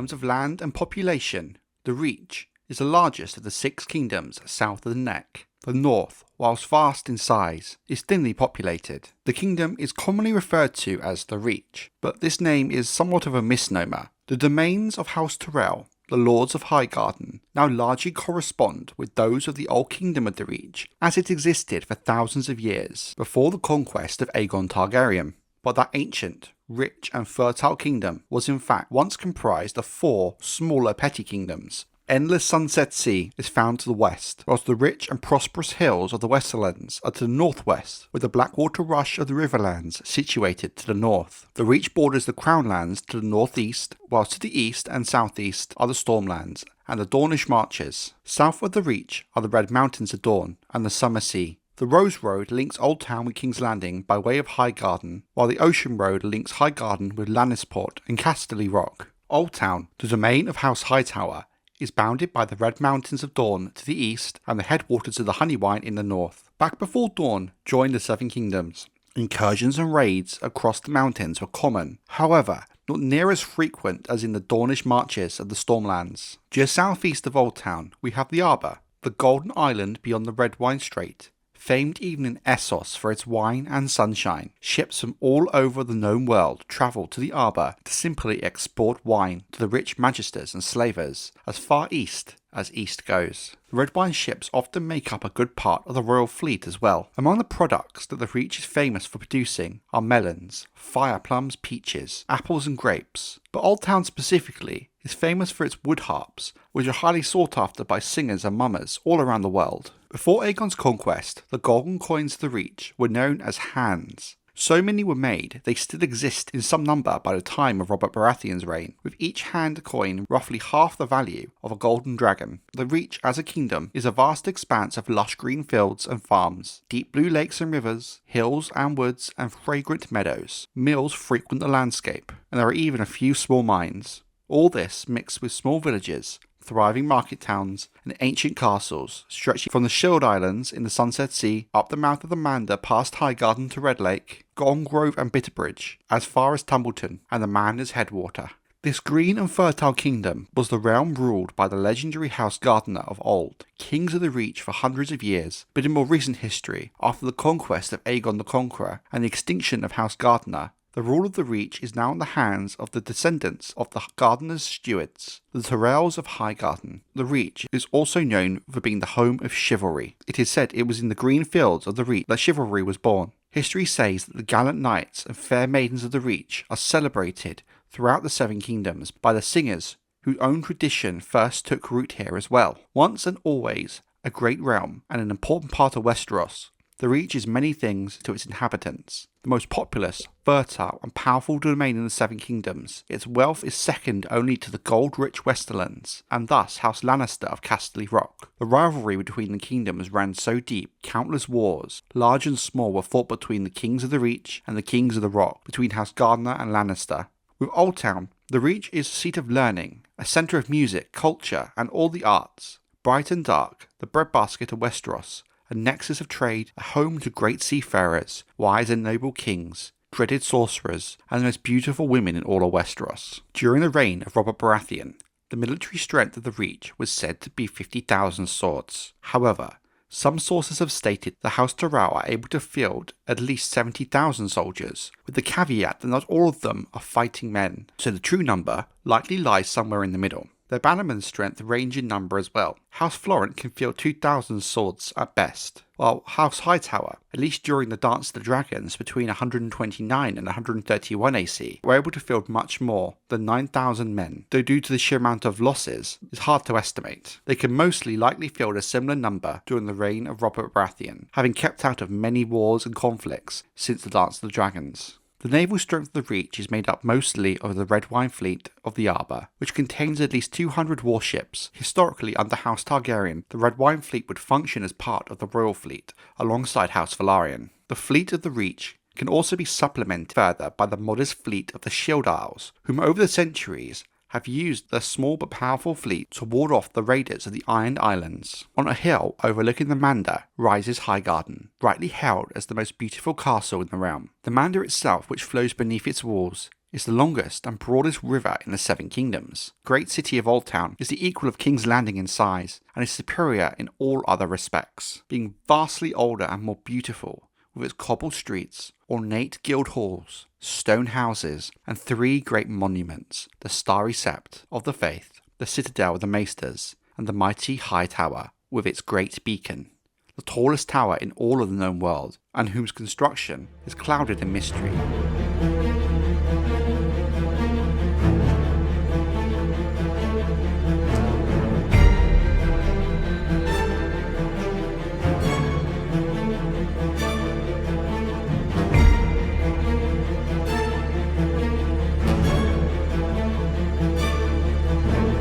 terms of land and population, the Reach is the largest of the 6 kingdoms south of the Neck. The north, whilst vast in size, is thinly populated. The kingdom is commonly referred to as the Reach, but this name is somewhat of a misnomer. The domains of House Tyrell, the Lords of Highgarden, now largely correspond with those of the Old Kingdom of the Reach, as it existed for thousands of years before the conquest of Aegon Targaryen. But that ancient, rich and fertile kingdom was in fact once comprised of 4 smaller petty kingdoms. Endless Sunset Sea is found to the west, whilst the rich and prosperous hills of the Westerlands are to the northwest, with the Blackwater Rush of the Riverlands situated to the north. The Reach borders the Crownlands to the northeast, whilst to the east and southeast are the Stormlands and the Dornish Marches. South of the Reach are the Red Mountains of Dorne and the Summer Sea. The Rose Road links Oldtown with King's Landing by way of Highgarden, while the Ocean Road links Highgarden with Lannisport and Casterly Rock. Oldtown, the domain of House Hghtower, is bounded by the Red Mountains of Dorne to the east and the headwaters of the Honeywine in the north. Back before Dorne joined the Seven Kingdoms, incursions and raids across the mountains were common, however, not near as frequent as in the Dornish marches of the Stormlands. Just southeast of Oldtown, we have the Arbor, the golden island beyond the Red Wine Strait. Famed even in Essos for its wine and sunshine, ships from all over the known world travel to the Arbor to simply export wine to the rich magisters and slavers as far east as east goes. The red wine ships often make up a good part of the royal fleet as well. Among the products that the Reach is famous for producing are melons, fire plums, peaches, apples and grapes. But Oldtown specifically is famous for its wood harps, which are highly sought after by singers and mummers all around the world. Before Aegon's conquest, the golden coins of the Reach were known as hands. So many were made, they still exist in some number by the time of Robert Baratheon's reign, with each hand coin roughly half the value of a golden dragon. The Reach as a kingdom is a vast expanse of lush green fields and farms, deep blue lakes and rivers, hills and woods and fragrant meadows. Mills frequent the landscape, and there are even a few small mines. All this mixed with small villages, thriving market towns, and ancient castles stretching from the Shield Islands in the Sunset Sea up the mouth of the Mander past Highgarden to Red Lake, Gone Grove and Bitterbridge, as far as Tumbleton and the Mander's headwater. This green and fertile kingdom was the realm ruled by the legendary House Hghtower of old, kings of the Reach for hundreds of years, but in more recent history, after the conquest of Aegon the Conqueror and the extinction of House Hghtower, the rule of the Reach is now in the hands of the descendants of the Gardener's stewards, the Tyrells of Highgarden. The Reach is also known for being the home of chivalry. It is said it was in the green fields of the Reach that chivalry was born. History says that the gallant knights and fair maidens of the Reach are celebrated throughout the Seven Kingdoms by the singers whose own tradition first took root here as well. Once and always a great realm and an important part of Westeros, the Reach is many things to its inhabitants. The most populous, fertile and powerful domain in the Seven Kingdoms, its wealth is second only to the gold-rich Westerlands, and thus House Lannister of Casterly Rock. The rivalry between the kingdoms ran so deep, countless wars, large and small, were fought between the Kings of the Reach and the Kings of the Rock, between House Hghtower and Lannister. With Oldtown, the Reach is a seat of learning, a centre of music, culture and all the arts. Bright and dark, the breadbasket of Westeros, a nexus of trade, a home to great seafarers, wise and noble kings, dreaded sorcerers, and the most beautiful women in all of Westeros. During the reign of Robert Baratheon, the military strength of the Reach was said to be 50,000 swords. However, some sources have stated the House Tyrell are able to field at least 70,000 soldiers, with the caveat that not all of them are fighting men, so the true number likely lies somewhere in the middle. Their bannermen's strength range in number as well. House Florent can field 2,000 swords at best, while House Hghtower, at least during the Dance of the Dragons between 129 and 131 AC, were able to field much more than 9,000 men, though due to the sheer amount of losses, it's hard to estimate. They can mostly likely field a similar number during the reign of Robert Baratheon, having kept out of many wars and conflicts since the Dance of the Dragons. The naval strength of the Reach is made up mostly of the Red Wine Fleet of the Arbor, which contains at least 200 warships. Historically, under House Targaryen, the Red Wine Fleet would function as part of the Royal Fleet, alongside House Velaryon. The fleet of the Reach can also be supplemented further by the modest fleet of the Shield Isles, whom over the centuries have used their small but powerful fleet to ward off the raiders of the Iron Islands. On a hill overlooking the Mander rises Highgarden, rightly held as the most beautiful castle in the realm. The Mander itself, which flows beneath its walls, is the longest and broadest river in the Seven Kingdoms. Great city of Oldtown is the equal of King's Landing in size and is superior in all other respects, being vastly older and more beautiful, with its cobbled streets, ornate guild halls, stone houses, and 3 great monuments: the Starry Sept of the Faith, the Citadel of the Maesters, and the mighty High Tower with its great beacon, the tallest tower in all of the known world, and whose construction is clouded in mystery.